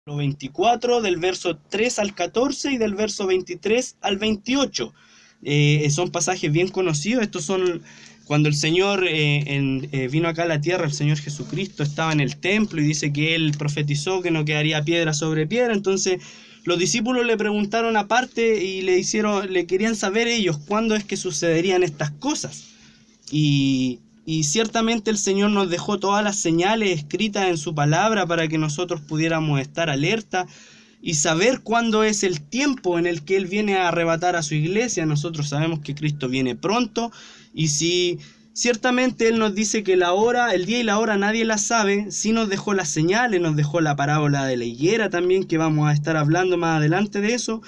24, del verso 3 al 14 y del verso 23 al 28. Son pasajes bien conocidos. Estos son cuando el Señor vino acá a la tierra. El Señor Jesucristo estaba en el templo y dice que Él profetizó que no quedaría piedra sobre piedra. Entonces los discípulos le preguntaron aparte y le querían saber ellos cuándo es que sucederían estas cosas. Y ciertamente el Señor nos dejó todas las señales escritas en su palabra para que nosotros pudiéramos estar alerta y saber cuándo es el tiempo en el que Él viene a arrebatar a su iglesia. Nosotros sabemos que Cristo viene pronto, y si ciertamente Él nos dice que la hora, el día y la hora nadie la sabe, sí nos dejó las señales, nos dejó la parábola de la higuera también, que vamos a estar hablando más adelante de eso.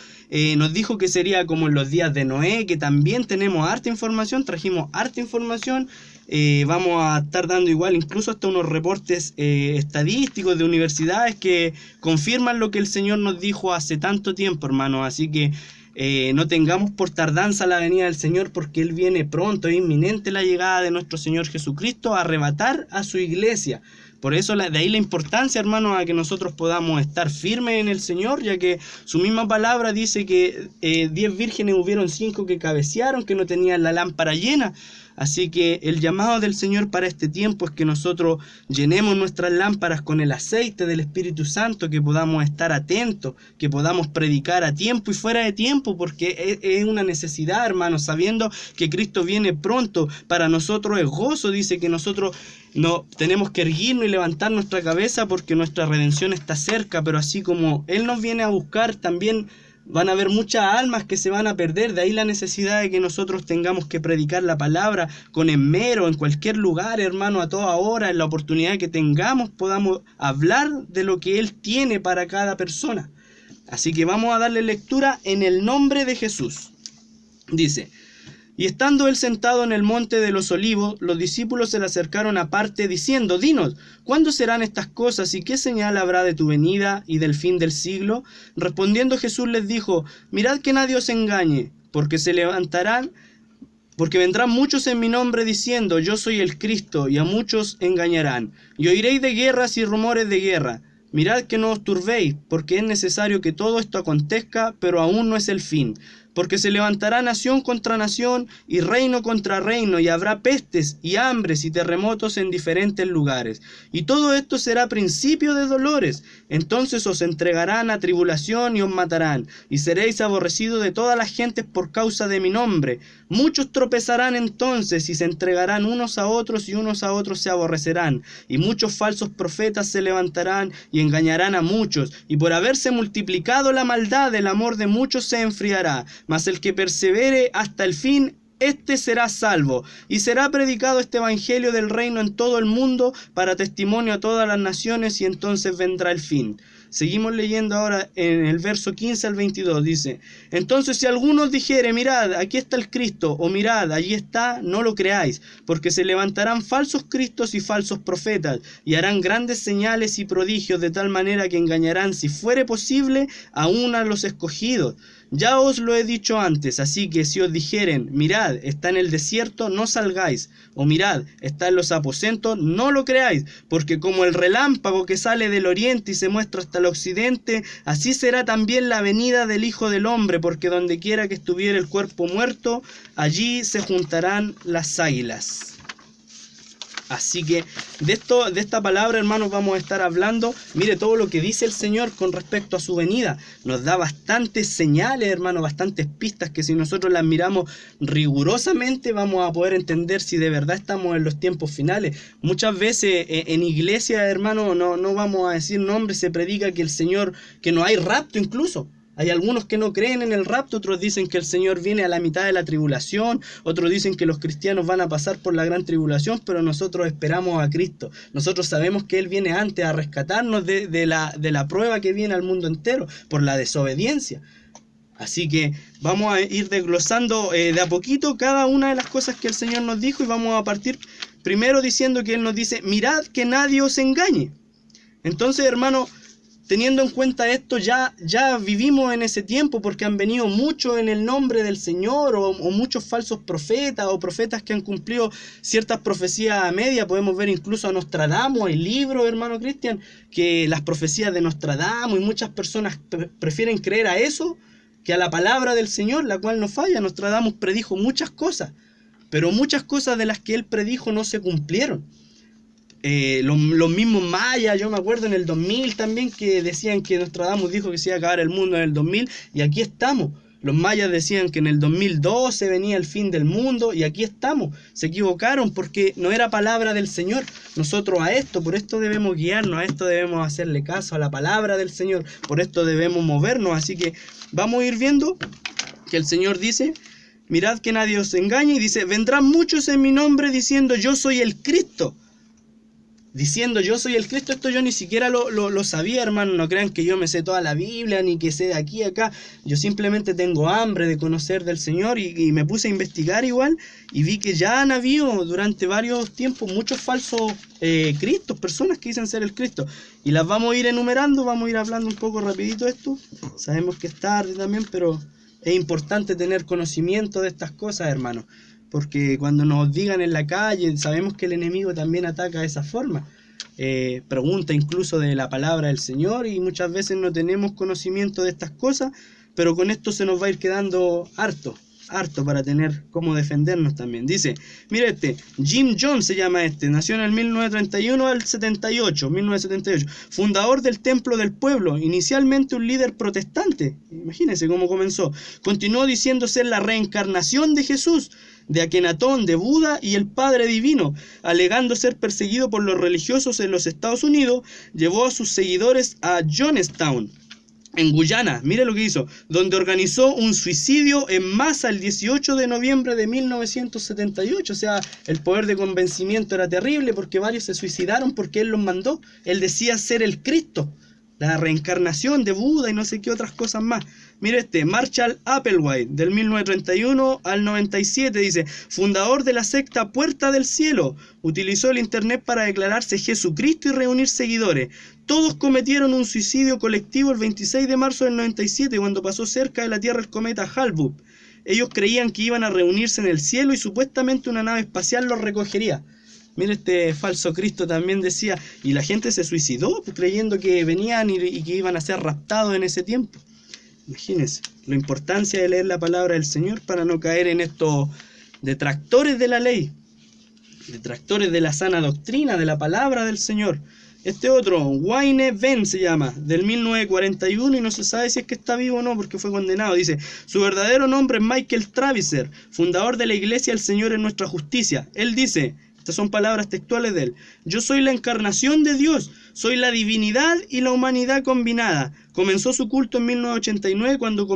Nos dijo que sería como en los días de Noé, que también tenemos harta información, trajimos harta información. Vamos a estar dando igual incluso hasta unos reportes estadísticos de universidades que confirman lo que el Señor nos dijo hace tanto tiempo, hermanos. Así que no tengamos por tardanza la venida del Señor, porque Él viene pronto, es inminente la llegada de nuestro Señor Jesucristo a arrebatar a su iglesia. Por eso de ahí la importancia, hermanos, a que nosotros podamos estar firmes en el Señor, ya que su misma palabra dice que 10 vírgenes hubieron 5 que cabecearon, que no tenían la lámpara llena. Así que el llamado del Señor para este tiempo es que nosotros llenemos nuestras lámparas con el aceite del Espíritu Santo, que podamos estar atentos, que podamos predicar a tiempo y fuera de tiempo, porque es una necesidad, hermanos, sabiendo que Cristo viene pronto. Para nosotros es gozo, dice que nosotros no tenemos que erguirnos y levantar nuestra cabeza porque nuestra redención está cerca, pero así como Él nos viene a buscar, también van a haber muchas almas que se van a perder. De ahí la necesidad de que nosotros tengamos que predicar la palabra con esmero, en cualquier lugar, hermano, a toda hora, en la oportunidad que tengamos, podamos hablar de lo que Él tiene para cada persona. Así que vamos a darle lectura en el nombre de Jesús. Dice: y estando él sentado en el monte de los olivos, los discípulos se le acercaron aparte, diciendo: dinos, ¿cuándo serán estas cosas, y qué señal habrá de tu venida y del fin del siglo? Respondiendo Jesús les dijo: mirad que nadie os engañe, porque vendrán muchos en mi nombre diciendo: yo soy el Cristo, y a muchos engañarán. Y oiréis de guerras y rumores de guerra. Mirad que no os turbéis, porque es necesario que todo esto acontezca, pero aún no es el fin. Porque se levantará nación contra nación y reino contra reino, y habrá pestes y hambres y terremotos en diferentes lugares. Y todo esto será principio de dolores. Entonces os entregarán a tribulación y os matarán, y seréis aborrecidos de todas las gentes por causa de mi nombre. Muchos tropezarán entonces y se entregarán unos a otros, y unos a otros se aborrecerán. Y muchos falsos profetas se levantarán y engañarán a muchos. Y por haberse multiplicado la maldad, el amor de muchos se enfriará. Mas el que persevere hasta el fin, este será salvo. Y será predicado este evangelio del reino en todo el mundo para testimonio a todas las naciones, y entonces vendrá el fin. Seguimos leyendo ahora en el verso 15 al 22, dice: entonces si alguno dijere: mirad, aquí está el Cristo, o mirad, allí está, no lo creáis, porque se levantarán falsos cristos y falsos profetas, y harán grandes señales y prodigios, de tal manera que engañarán, si fuere posible, aún a los escogidos. Ya os lo he dicho antes, así que si os dijeren: mirad, está en el desierto, no salgáis, o mirad, está en los aposentos, no lo creáis, porque como el relámpago que sale del oriente y se muestra hasta el occidente, así será también la venida del Hijo del Hombre, porque donde quiera que estuviera el cuerpo muerto, allí se juntarán las águilas. Así que de esta palabra, hermanos, vamos a estar hablando. Mire todo lo que dice el Señor con respecto a su venida. Nos da bastantes señales, hermanos, bastantes pistas que si nosotros las miramos rigurosamente vamos a poder entender si de verdad estamos en los tiempos finales. Muchas veces en iglesia, hermanos, no vamos a decir nombres, se predica que el Señor, que no hay rapto incluso. Hay algunos que no creen en el rapto, otros dicen que el Señor viene a la mitad de la tribulación, otros dicen que los cristianos van a pasar por la gran tribulación, pero nosotros esperamos a Cristo. Nosotros sabemos que Él viene antes a rescatarnos de la prueba que viene al mundo entero por la desobediencia. Así que vamos a ir desglosando de a poquito cada una de las cosas que el Señor nos dijo, y vamos a partir primero diciendo que Él nos dice: mirad que nadie os engañe. Entonces, hermano, teniendo en cuenta esto, ya vivimos en ese tiempo, porque han venido muchos en el nombre del Señor, o muchos falsos profetas, o profetas que han cumplido ciertas profecías a media. Podemos ver incluso a Nostradamus, hay libros, hermano Cristian, que las profecías de Nostradamus, y muchas personas prefieren creer a eso que a la palabra del Señor, la cual no falla. Nostradamus predijo muchas cosas, pero muchas cosas de las que él predijo no se cumplieron. Los mismos mayas, yo me acuerdo en el 2000 también, que decían que Nostradamus dijo que se iba a acabar el mundo en el 2000, y aquí estamos. Los mayas decían que en el 2012 venía el fin del mundo, y aquí estamos. Se equivocaron porque no era palabra del Señor. Nosotros por esto debemos guiarnos, a esto debemos hacerle caso, a la palabra del Señor. Por esto debemos movernos. Así que vamos a ir viendo que el Señor dice: mirad que nadie os engañe, y dice: vendrán muchos en mi nombre diciendo yo soy el Cristo. Diciendo yo soy el Cristo, esto yo ni siquiera lo sabía, hermano. No crean que yo me sé toda la Biblia, ni que sé de aquí a acá. Yo simplemente tengo hambre de conocer del Señor, y me puse a investigar igual, y vi que ya han habido durante varios tiempos muchos falsos Cristos, personas que dicen ser el Cristo. Y las vamos a ir enumerando, vamos a ir hablando un poco rapidito esto. Sabemos que es tarde también, pero es importante tener conocimiento de estas cosas, hermano. Porque cuando nos digan en la calle, sabemos que el enemigo también ataca de esa forma. Pregunta incluso de la palabra del Señor, y muchas veces no tenemos conocimiento de estas cosas, pero con esto se nos va a ir quedando harto para tener cómo defendernos también. Dice, mire Jim Jones se llama nació en el 1931 al 1978, fundador del Templo del Pueblo, inicialmente un líder protestante. Imagínense cómo comenzó. Continuó diciendo ser la reencarnación de Jesús, de Akenatón, de Buda y el Padre Divino. Alegando ser perseguido por los religiosos en los Estados Unidos, llevó a sus seguidores a Jonestown, en Guyana, mire lo que hizo, donde organizó un suicidio en masa el 18 de noviembre de 1978. O sea, el poder de convencimiento era terrible, porque varios se suicidaron porque él los mandó. Él decía ser el Cristo, la reencarnación de Buda y no sé qué otras cosas más. Mire Marshall Applewhite, del 1931 al 97, dice, fundador de la secta Puerta del Cielo, utilizó el internet para declararse Jesucristo y reunir seguidores. Todos cometieron un suicidio colectivo el 26 de marzo del 97, cuando pasó cerca de la Tierra el cometa Hale-Bopp. Ellos creían que iban a reunirse en el cielo y supuestamente una nave espacial los recogería. Mire, falso Cristo también decía, y la gente se suicidó creyendo que venían y que iban a ser raptados en ese tiempo. Imagínense la importancia de leer la palabra del Señor para no caer en estos detractores de la ley, detractores de la sana doctrina, de la palabra del Señor. Otro, Wayne Venn se llama, del 1941, y no se sabe si es que está vivo o no porque fue condenado. Dice, su verdadero nombre es Michael Traviser, fundador de la Iglesia El Señor en Nuestra Justicia. Él dice, estas son palabras textuales de él: yo soy la encarnación de Dios, soy la divinidad y la humanidad combinada. Comenzó su culto en 1989 cuando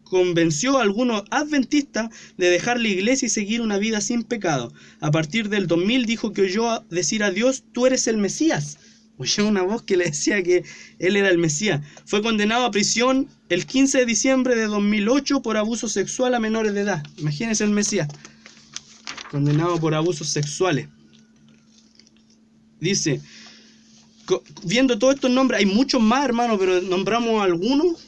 convenció a algunos adventistas de dejar la iglesia y seguir una vida sin pecado. A partir del 2000 dijo que oyó decir a Dios, tú eres el Mesías. Oyó una voz que le decía que él era el Mesías. Fue condenado a prisión el 15 de diciembre de 2008 por abuso sexual a menores de edad. Imagínense el Mesías, condenado por abusos sexuales. Dice, viendo todos estos nombres, hay muchos más, hermano, pero nombramos algunos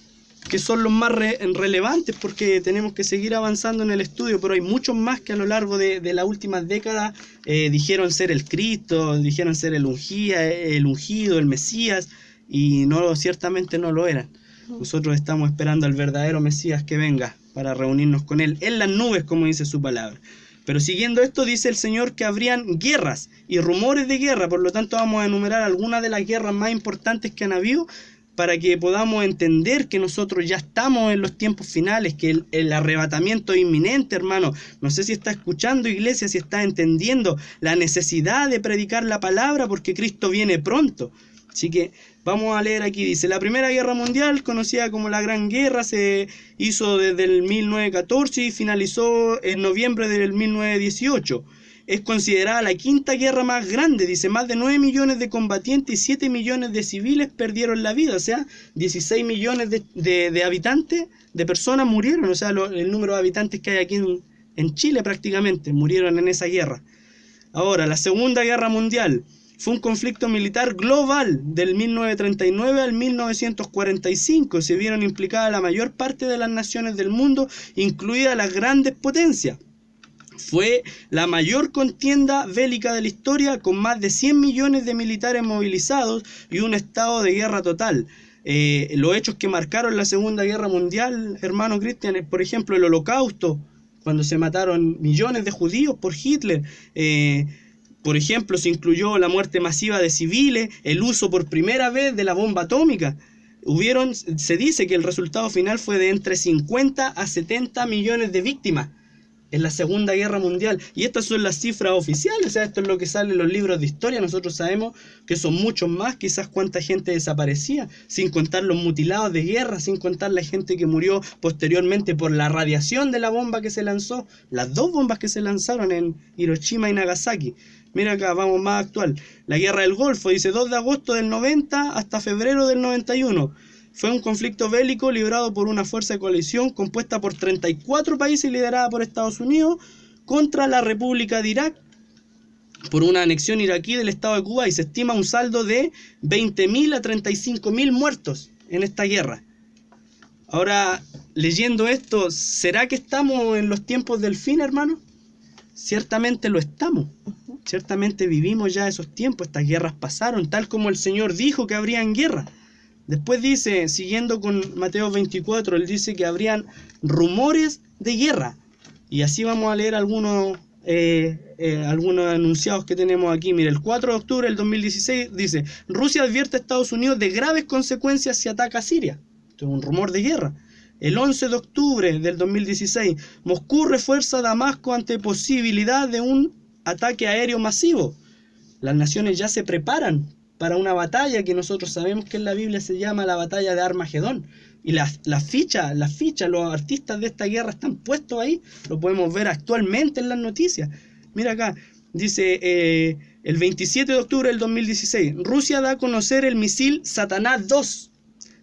que son los más relevantes, porque tenemos que seguir avanzando en el estudio, pero hay muchos más que a lo largo de las últimas décadas dijeron ser el Cristo, dijeron ser el ungido, el Mesías, y no, ciertamente no lo eran. Nosotros estamos esperando al verdadero Mesías que venga para reunirnos con él en las nubes, como dice su palabra. Pero siguiendo esto, dice el Señor que habrían guerras y rumores de guerra. Por lo tanto, vamos a enumerar algunas de las guerras más importantes que han habido, para que podamos entender que nosotros ya estamos en los tiempos finales, que el arrebatamiento es inminente, hermano. No sé si está escuchando, iglesia, si está entendiendo la necesidad de predicar la palabra, porque Cristo viene pronto. Así que vamos a leer aquí, dice, la Primera Guerra Mundial, conocida como la Gran Guerra, se hizo desde el 1914 y finalizó en noviembre del 1918. Es considerada la quinta guerra más grande, dice, más de 9 millones de combatientes y 7 millones de civiles perdieron la vida, o sea, 16 millones de habitantes, de personas murieron, o sea, el número de habitantes que hay aquí en Chile prácticamente murieron en esa guerra. Ahora, la Segunda Guerra Mundial Fue un conflicto militar global del 1939 al 1945. Se vieron implicadas la mayor parte de las naciones del mundo, incluidas las grandes potencias. Fue la mayor contienda bélica de la historia, con más de 100 millones de militares movilizados y un estado de guerra total. Los hechos que marcaron la Segunda Guerra Mundial, hermano Cristian, por ejemplo, el Holocausto, cuando se mataron millones de judíos por Hitler. Por ejemplo, se incluyó la muerte masiva de civiles, el uso por primera vez de la bomba atómica. Se dice que el resultado final fue de entre 50 a 70 millones de víctimas en la Segunda Guerra Mundial. Y estas son las cifras oficiales, o sea, esto es lo que sale en los libros de historia. Nosotros sabemos que son muchos más, quizás cuánta gente desaparecía, sin contar los mutilados de guerra, sin contar la gente que murió posteriormente por la radiación de la bomba que se lanzó, las 2 bombas que se lanzaron en Hiroshima y Nagasaki. Mira acá, vamos más actual. La Guerra del Golfo, dice 2 de agosto del 90 hasta febrero del 91. Fue un conflicto bélico librado por una fuerza de coalición compuesta por 34 países liderada por Estados Unidos contra la República de Irak por una anexión iraquí del estado de Cuba, y se estima un saldo de 20.000 a 35.000 muertos en esta guerra. Ahora, leyendo esto, ¿será que estamos en los tiempos del fin, hermano? Ciertamente lo estamos. Ciertamente vivimos ya esos tiempos. Estas guerras pasaron, tal como el Señor dijo que habrían guerra. Después dice, siguiendo con Mateo 24, él dice que habrían rumores de guerra. Y así vamos a leer algunos enunciados que tenemos aquí. Mire, el 4 de octubre del 2016 dice: Rusia advierte a Estados Unidos de graves consecuencias si ataca a Siria. Esto es un rumor de guerra. El 11 de octubre del 2016, Moscú refuerza a Damasco ante posibilidad de un ataque aéreo masivo. Las naciones ya se preparan para una batalla que nosotros sabemos que en la Biblia se llama la batalla de Armagedón. Y las fichas, los artistas de esta guerra están puestos ahí. Lo podemos ver actualmente en las noticias. Mira acá, dice el 27 de octubre del 2016, Rusia da a conocer el misil Satanás 2,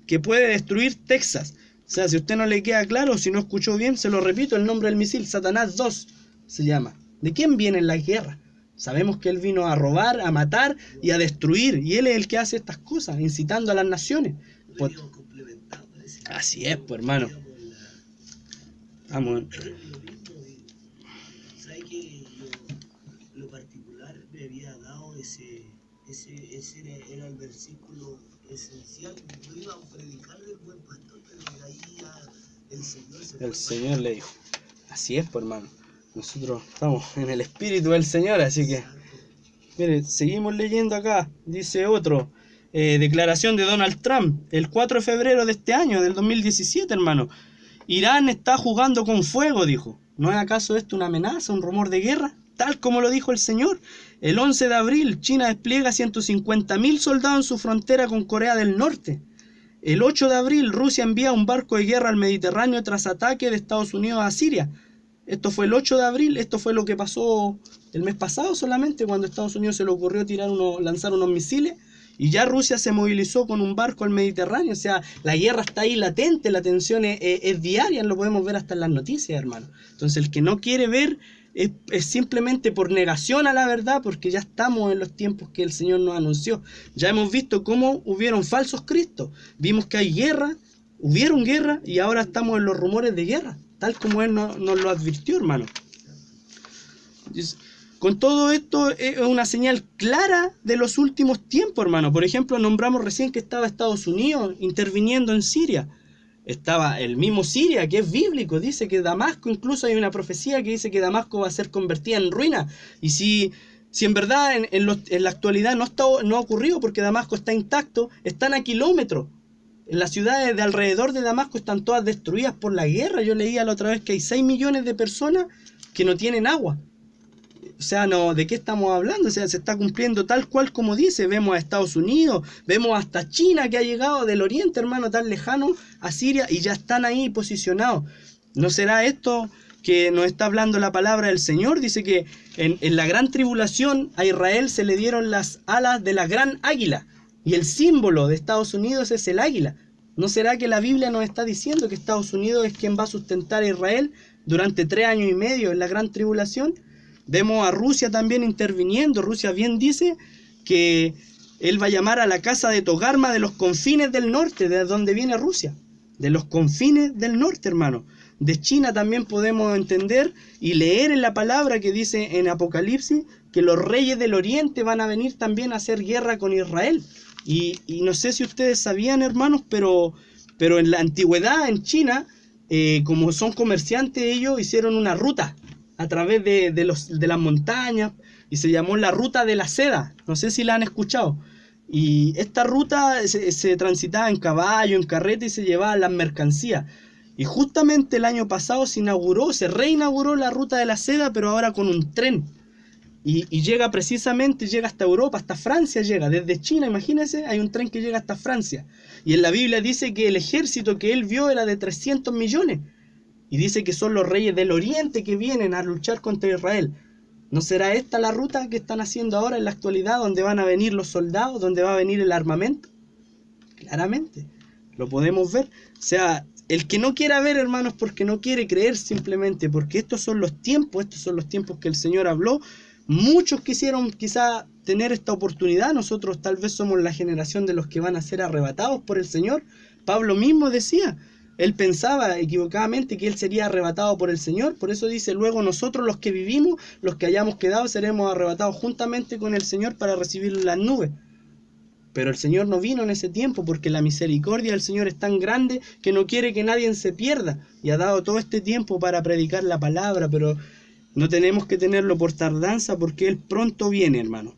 que puede destruir Texas. O sea, si a usted no le queda claro, si no escuchó bien, se lo repito, el nombre del misil, Satanás 2 se llama. ¿De quién vienen las guerras? Sabemos que él vino a robar, a matar y a destruir. Y él es el que hace estas cosas, incitando a las naciones. Pues, así es, pues, hermano. Vamos. ¿Sabes que lo particular me había dado ese era el versículo esencial? Yo iba a predicar del buen pastor, pero de ahí ya el Señor le dijo. Así es, pues, hermano. Nosotros estamos en el espíritu del Señor, así que, mire, seguimos leyendo acá. Dice otro, declaración de Donald Trump, el 4 de febrero de este año, del 2017, hermano. Irán está jugando con fuego, dijo. ¿No es acaso esto una amenaza, un rumor de guerra? Tal como lo dijo el Señor. El 11 de abril, China despliega 150.000 soldados en su frontera con Corea del Norte. El 8 de abril, Rusia envía un barco de guerra al Mediterráneo tras ataque de Estados Unidos a Siria. Esto fue el 8 de abril, esto fue lo que pasó el mes pasado solamente, cuando a Estados Unidos se le ocurrió lanzar unos misiles, y ya Rusia se movilizó con un barco al Mediterráneo. O sea, la guerra está ahí latente, la tensión es diaria, lo podemos ver hasta en las noticias, hermano. Entonces, el que no quiere ver es simplemente por negación a la verdad, porque ya estamos en los tiempos que el Señor nos anunció. Ya hemos visto cómo hubieron falsos cristos, vimos que hay guerra, hubieron guerra, y ahora estamos en los rumores de guerra, tal como Él nos lo advirtió, hermano. Con todo esto es una señal clara de los últimos tiempos, hermano. Por ejemplo, nombramos recién que estaba Estados Unidos interviniendo en Siria. Estaba el mismo Siria, que es bíblico, dice que Damasco, incluso hay una profecía que dice que Damasco va a ser convertida en ruina. Y si en verdad en la actualidad no ha ocurrido, porque Damasco está intacto, están a kilómetros. Las ciudades de alrededor de Damasco están todas destruidas por la guerra. Yo leía la otra vez que hay 6 millones de personas que no tienen agua. O sea, no, ¿de qué estamos hablando? O sea, se está cumpliendo tal cual como dice. Vemos a Estados Unidos, vemos hasta China, que ha llegado del oriente, hermano, tan lejano, a Siria, y ya están ahí posicionados. ¿No será esto que nos está hablando la palabra del Señor? Dice que en la gran tribulación a Israel se le dieron las alas de la gran águila. Y el símbolo de Estados Unidos es el águila. ¿No será que la Biblia nos está diciendo que Estados Unidos es quien va a sustentar a Israel durante 3 años y medio en la gran tribulación? Vemos a Rusia también interviniendo. Rusia bien dice que él va a llamar a la casa de Togarma de los confines del norte, de donde viene Rusia, de los confines del norte, hermano. De China también podemos entender y leer en la palabra que dice en Apocalipsis que los reyes del oriente van a venir también a hacer guerra con Israel. Y no sé si ustedes sabían, hermanos, pero en la antigüedad en China, como son comerciantes, ellos hicieron una ruta a través de las montañas y se llamó la ruta de la seda. No sé si la han escuchado. Y esta ruta se transitaba en caballo, en carreta y se llevaban las mercancías. Y justamente el año pasado se reinauguró la ruta de la seda, pero ahora con un tren. Y llega hasta Europa, hasta Francia llega, desde China, imagínense, hay un tren que llega hasta Francia. Y en la Biblia dice que el ejército que él vio era de 300 millones. Y dice que son los reyes del oriente que vienen a luchar contra Israel. ¿No será esta la ruta que están haciendo ahora en la actualidad, donde van a venir los soldados, donde va a venir el armamento? Claramente, lo podemos ver. O sea, el que no quiera ver, hermanos, porque no quiere creer simplemente, porque estos son los tiempos que el Señor habló. Muchos quisieron quizá tener esta oportunidad. Nosotros tal vez somos la generación de los que van a ser arrebatados por el Señor. Pablo mismo decía, él pensaba equivocadamente que él sería arrebatado por el Señor. Por eso dice, luego nosotros los que vivimos, los que hayamos quedado, seremos arrebatados juntamente con el Señor para recibir las nubes. Pero el Señor no vino en ese tiempo, porque la misericordia del Señor es tan grande que no quiere que nadie se pierda. Y ha dado todo este tiempo para predicar la palabra, pero no tenemos que tenerlo por tardanza, porque Él pronto viene, hermano.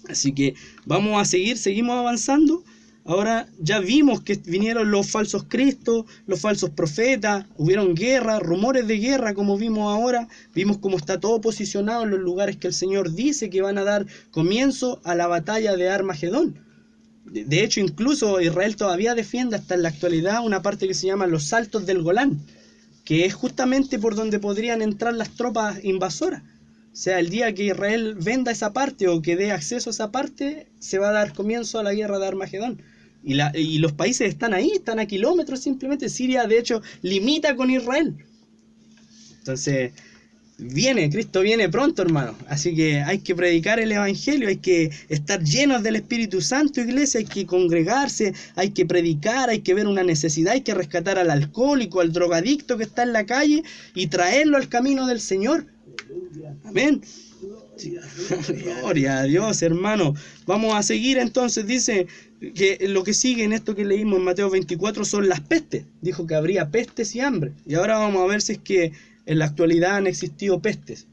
Así que vamos a seguimos avanzando. Ahora ya vimos que vinieron los falsos cristos, los falsos profetas, hubieron guerra, rumores de guerra como vimos ahora, vimos cómo está todo posicionado en los lugares que el Señor dice que van a dar comienzo a la batalla de Armagedón. De hecho, incluso Israel todavía defiende hasta en la actualidad una parte que se llama los Saltos del Golán, que es justamente por donde podrían entrar las tropas invasoras. O sea, el día que Israel venda esa parte o que dé acceso a esa parte, se va a dar comienzo a la guerra de Armagedón. Y los países están ahí, están a kilómetros simplemente. Siria, de hecho, limita con Israel. Entonces, Cristo viene pronto, hermano. Así que hay que predicar el Evangelio, hay que estar llenos del Espíritu Santo, iglesia, hay que congregarse, hay que predicar, hay que ver una necesidad, hay que rescatar al alcohólico, al drogadicto que está en la calle y traerlo al camino del Señor. Amén. Gloria a Dios, hermano. Vamos a seguir entonces. Dice que lo que sigue en esto que leímos en Mateo 24 son las pestes. Dijo que habría pestes y hambre. Y ahora vamos a ver si es que en la actualidad han existido pestes.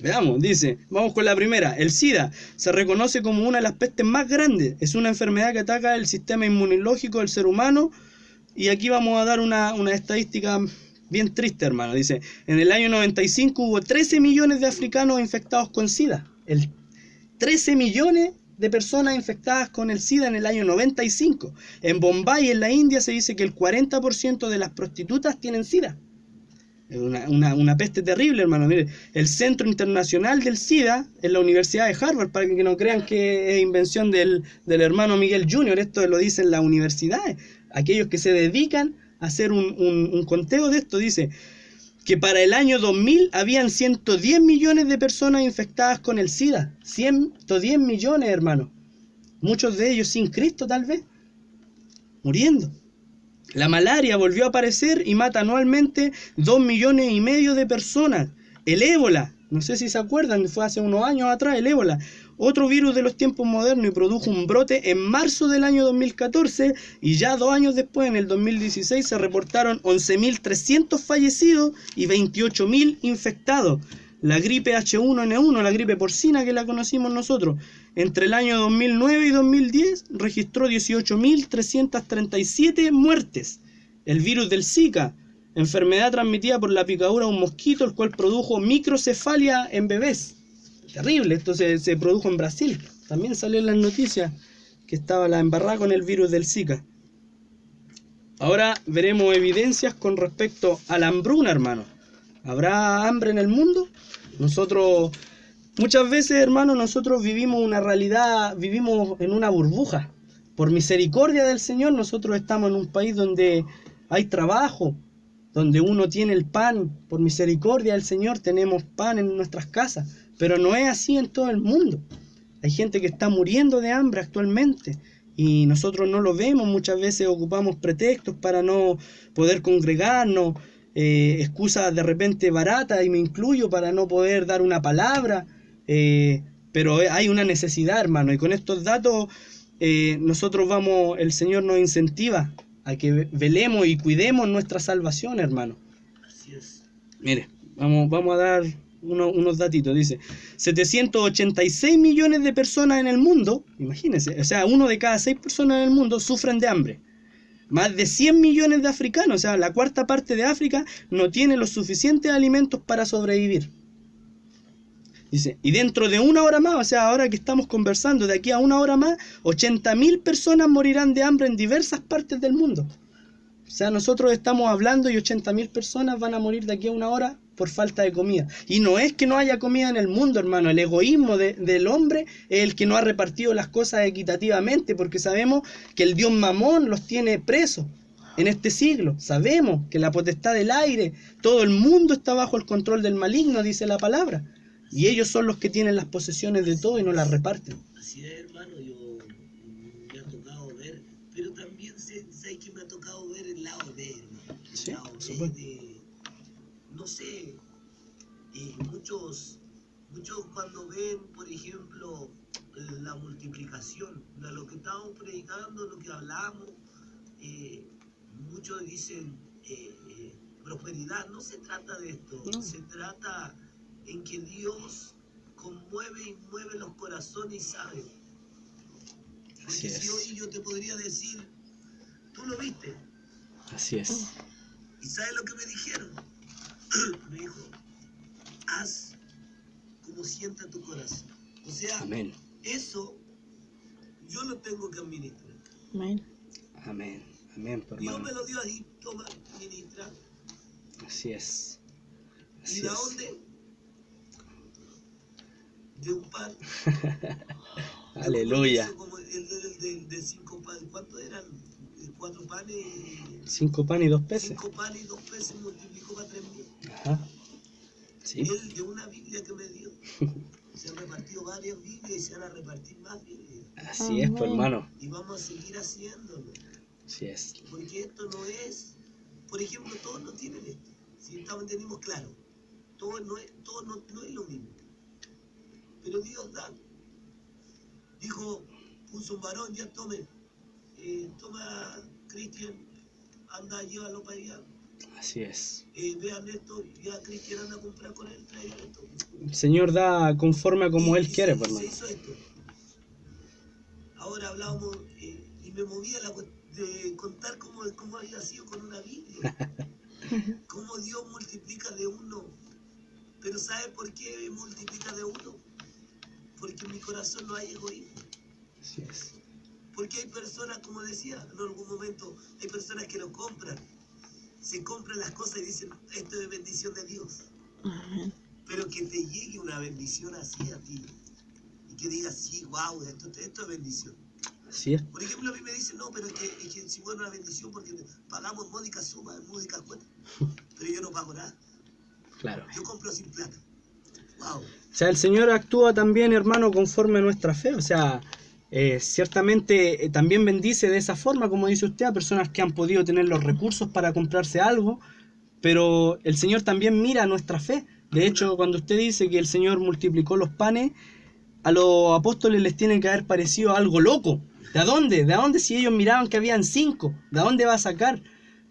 Veamos, dice, vamos con la primera. El SIDA se reconoce como una de las pestes más grandes. Es una enfermedad que ataca el sistema inmunológico del ser humano. Y aquí vamos a dar una estadística bien triste, hermano. Dice, en el año 95 hubo 13 millones de africanos infectados con SIDA. 13 millones de personas infectadas con el SIDA en el año 95. En Bombay, en la India, se dice que el 40% de las prostitutas tienen SIDA. Es una peste terrible, hermano. Mire, el Centro Internacional del SIDA es la Universidad de Harvard, para que no crean que es invención del hermano Miguel Jr. Esto lo dicen las universidades. Aquellos que se dedican a hacer un conteo de esto, dice que para el año 2000 habían 110 millones de personas infectadas con el SIDA. 110 millones, hermano. Muchos de ellos sin Cristo, tal vez, muriendo. La malaria volvió a aparecer y mata anualmente 2,5 millones de personas. El ébola, no sé si se acuerdan, fue hace unos años atrás el ébola. Otro virus de los tiempos modernos, y produjo un brote en marzo del año 2014 y ya 2 años después, en el 2016, se reportaron 11.300 fallecidos y 28.000 infectados. La gripe H1N1, la gripe porcina que la conocimos nosotros, entre el año 2009 y 2010 registró 18.337 muertes. El virus del Zika, enfermedad transmitida por la picadura de un mosquito, el cual produjo microcefalia en bebés. Terrible, esto se produjo en Brasil. También salió en las noticias que estaba la embarrada con el virus del Zika. Ahora veremos evidencias con respecto a la hambruna, hermano. ¿Habrá hambre en el mundo? Nosotros, muchas veces, hermano, nosotros vivimos una realidad, vivimos en una burbuja. Por misericordia del Señor, nosotros estamos en un país donde hay trabajo, donde uno tiene el pan. Por misericordia del Señor tenemos pan en nuestras casas. Pero no es así en todo el mundo. Hay gente que está muriendo de hambre actualmente y nosotros no lo vemos. Muchas veces ocupamos pretextos para no poder congregarnos, excusas de repente baratas, y me incluyo, para no poder dar una palabra. Pero hay una necesidad, hermano, y con estos datos nosotros vamos, el Señor nos incentiva a que velemos y cuidemos nuestra salvación, hermano. Así es. Mire, vamos a dar unos datitos. Dice, 786 millones de personas en el mundo, imagínense, o sea, 1 de cada 6 personas en el mundo sufren de hambre. Más de 100 millones de africanos, o sea, la cuarta parte de África no tiene los suficientes alimentos para sobrevivir. Dice, y dentro de 1 hora más, o sea, ahora que estamos conversando, de aquí a 1 hora más, 80.000 personas morirán de hambre en diversas partes del mundo. O sea, nosotros estamos hablando y 80.000 personas van a morir de aquí a 1 hora por falta de comida. Y no es que no haya comida en el mundo, hermano. El egoísmo del hombre es el que no ha repartido las cosas equitativamente, porque sabemos que el dios Mamón los tiene presos en este siglo. Sabemos que la potestad del aire, todo el mundo está bajo el control del maligno, dice la palabra. Y ellos son los que tienen las posesiones de todo y no las reparten. Así es, hermano, yo me ha tocado ver, pero también sé que me ha tocado ver el lado de, hermano, el Sí, lado de, no sé, muchos cuando ven, por ejemplo, la multiplicación, de lo que estamos predicando, lo que hablamos, muchos dicen prosperidad. No se trata de esto, No. se trata en que Dios conmueve y mueve los corazones y sabe. Porque Así si es. hoy yo te podría decir, tú lo viste, Así es. y ¿sabes lo que me dijeron? Me dijo, haz como sienta tu corazón. O sea, Amén. eso yo lo tengo que administrar. Amén. Amén. Amén, por Dios hermano. me lo dio ahí, toma, ministra. Así es. ¿Y Así de es. dónde? De un pan. Aleluya. Como el de 5 panes. ¿Cuántos eran? 4 panes. 5 panes y 2 peces. 5 panes y 2 peces multiplicó para 3.000. Ajá. Sí. Él de una Biblia que me dio. Se han repartido varias Biblias y se van a repartir más Biblias. Así es, por hermano. Y vamos a seguir haciéndolo. Así es. Porque esto no es, por ejemplo, todos no tienen esto. Si tenemos claro, todo no es lo mismo. Pero Dios da. Dijo, puso un varón, ya toma Cristian, anda, llévalo para allá. Así es. Vean esto, ya Cristian anda a comprar con él, traigan esto. El Señor da conforme a como Él quiere, por Se hermano. hizo esto. Ahora hablábamos y me movía de contar cómo había sido con una Biblia. Cómo Dios multiplica de 1. Pero ¿sabe por qué multiplica de 1? Porque en mi corazón no hay egoísmo. Así es. Porque hay personas, como decía en algún momento, hay personas que lo compran. Se compran las cosas y dicen, esto es bendición de Dios. Amén. Pero que te llegue una bendición así a ti. Y que digas, sí, wow, esto es bendición. Así es. Por ejemplo, a mí me dicen, no, pero es que si fuera una bendición porque pagamos módicas sumas, módicas cuotas. Pero yo no pago nada. Claro. Yo compro sin plata. Wow. O sea, el Señor actúa también, hermano, conforme a nuestra fe. O sea, ciertamente también bendice de esa forma, como dice usted, a personas que han podido tener los recursos para comprarse algo. Pero el Señor también mira nuestra fe. De hecho, cuando usted dice que el Señor multiplicó los panes, a los apóstoles les tiene que haber parecido algo loco. ¿De dónde? ¿De dónde si ellos miraban que habían 5? ¿De dónde va a sacar?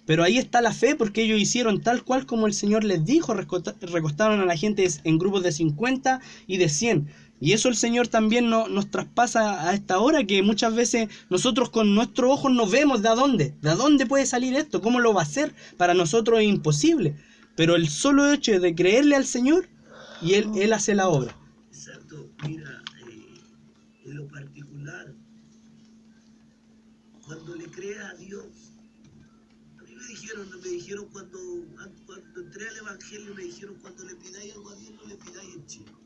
Pero ahí está la fe, porque ellos hicieron tal cual como el Señor les dijo. Recostaron a la gente en grupos de 50 y de 100. Y eso el Señor también nos traspasa a esta hora, que muchas veces nosotros con nuestros ojos no vemos de dónde puede salir esto, cómo lo va a hacer. Para nosotros es imposible. Pero el solo hecho de creerle al Señor, y Él hace la obra. Exacto. Mira, en lo particular, cuando le creas a Dios, a mí me dijeron cuando entré al Evangelio, me dijeron, cuando le pidáis algo a Dios, no le pidáis en chino.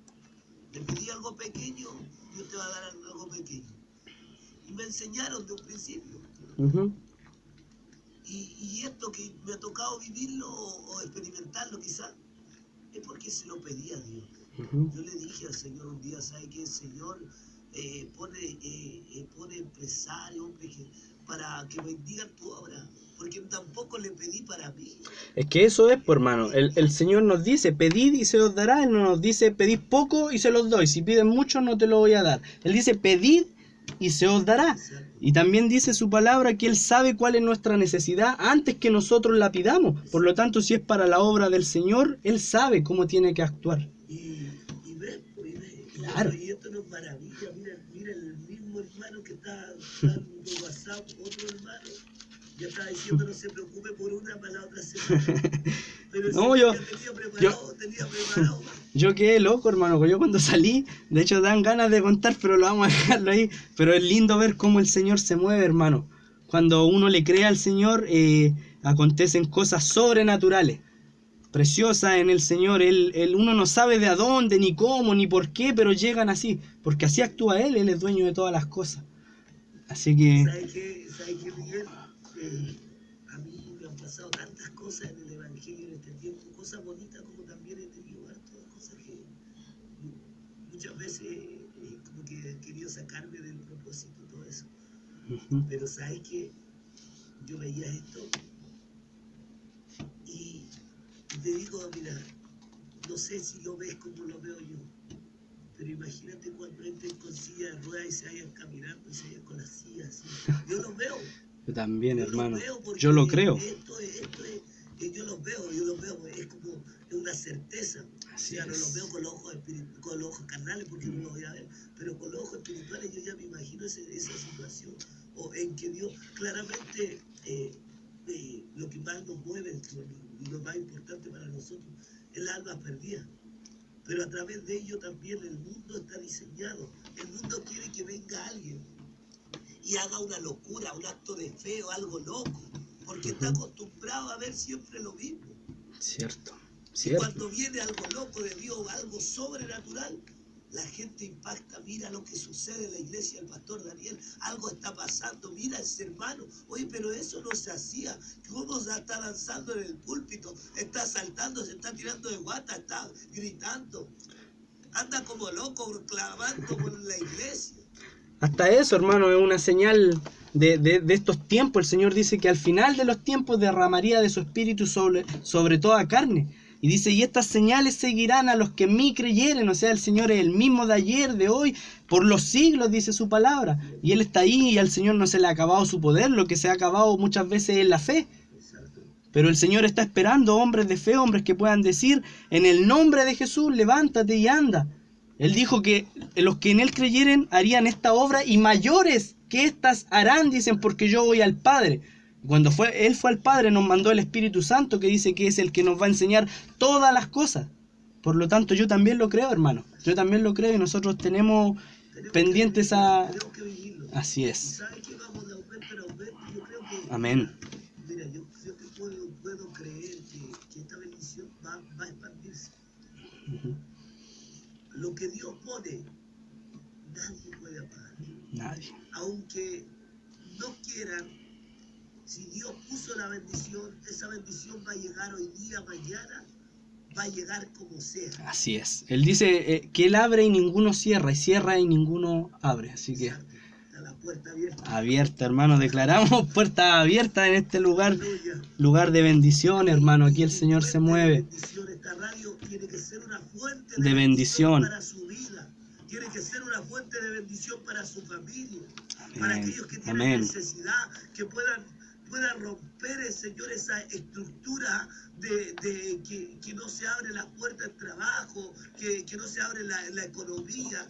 Le pedí algo pequeño, Dios te va a dar algo pequeño. Y me enseñaron de un principio. Uh-huh. Y esto que me ha tocado vivirlo o experimentarlo quizás, es porque se lo pedí a Dios. Uh-huh. Yo le dije al Señor un día, ¿sabe qué, Señor? pone empresarios, hombre, para que bendigan tu obra, porque tampoco le pedí para mí. Es que eso es, pues, hermano. El Señor nos dice, pedid y se os dará. Él no nos dice, pedid poco y se los doy. Si piden mucho, no te lo voy a dar. Él dice, pedid y se os dará. Exacto. Y también dice su palabra que Él sabe cuál es nuestra necesidad antes que nosotros la pidamos. Por lo tanto, si es para la obra del Señor, Él sabe cómo tiene que actuar. Y ves, pues, Claro. y esto nos maravilla. Mira el mismo hermano que está dando WhatsApp, otro hermano, ya está diciendo no se preocupe por una para la otra semana. Pero el No, Señor yo- tenía preparado. Yo quedé loco, hermano, que yo cuando salí, de hecho dan ganas de contar, pero lo vamos a dejarlo ahí. Pero es lindo ver cómo el Señor se mueve, hermano. Cuando uno le cree al Señor, acontecen cosas sobrenaturales, preciosas en el Señor. Uno no sabe de a dónde, ni cómo, ni por qué, pero llegan así, porque así actúa Él es dueño de todas las cosas. Así que, ¿Sabes qué, Miguel? A mí me han pasado tantas cosas en el Evangelio en este tiempo, cosas bonitas como también he tenido hartas cosas que muchas veces como que he querido sacarme del propósito, todo eso. Pero ¿sabes qué? Yo veía esto y te digo, mira, no sé si lo ves como lo veo yo, pero imagínate cuando entren con silla de ruedas y se vayan caminando y se vayan con las sillas así. Yo los veo. yo también, Yo hermano, los veo porque yo lo creo. yo los veo, es como una certeza. Así O sea, no es. los veo con los ojos carnales porque no los voy a ver, pero con los ojos espirituales yo ya me imagino esa situación, o en que Dios claramente lo que más nos mueve y lo más importante para nosotros es la alma perdida. Pero a través de ello también el mundo está diseñado. El mundo quiere que venga alguien y haga una locura, un acto de fe o algo loco, porque está acostumbrado a ver siempre lo mismo. Cierto, Y cierto. cuando viene algo loco de Dios, algo sobrenatural, la gente impacta, mira lo que sucede en la iglesia del pastor Daniel, algo está pasando, mira ese hermano, oye, pero eso no se hacía, cómo se está danzando en el púlpito, está saltando, se está tirando de guata, está gritando, anda como loco, clamando por la iglesia. Hasta eso, hermano, es una señal de estos tiempos. El Señor dice que al final de los tiempos derramaría de su espíritu sobre toda carne. Y dice, y estas señales seguirán a los que en mí creyeren. O sea, el Señor es el mismo de ayer, de hoy, por los siglos, dice su palabra. Y Él está ahí y al Señor no se le ha acabado su poder. Lo que se ha acabado muchas veces es la fe. Pero el Señor está esperando hombres de fe, hombres que puedan decir, en el nombre de Jesús, levántate y anda. Él dijo que los que en Él creyeren harían esta obra y mayores que estas harán, dicen, porque yo voy al Padre. Cuando Él fue al Padre, nos mandó el Espíritu Santo, que dice que es el que nos va a enseñar todas las cosas. Por lo tanto, yo también lo creo, hermano. Yo también lo creo y nosotros tenemos pendientes a... Tenemos que vivirlo. Así ¿Y es. sabes que vamos de aumento en aumento? Yo creo que... Amén. Mira, yo creo que puedo creer que esta bendición va a expandirse. Lo que Dios pone, nadie puede apagar. Nadie. Aunque no quieran, si Dios puso la bendición, esa bendición va a llegar hoy día, mañana, va a llegar como sea. Así es. Él dice que Él abre y ninguno cierra, y cierra y ninguno abre. Así que Está la puerta abierta. abierta, hermano. Declaramos puertas abiertas en este lugar. Aleluya. Lugar de bendición, hermano. Aquí el Señor se mueve. Esta radio tiene que ser una fuente De bendición. para su vida. Tiene que ser una fuente de bendición para su familia. Amén. Para aquellos que tienen Amén. necesidad, que puedan romper, Señor, esa estructura de que no se abre la puerta del trabajo, que no se abre la economía,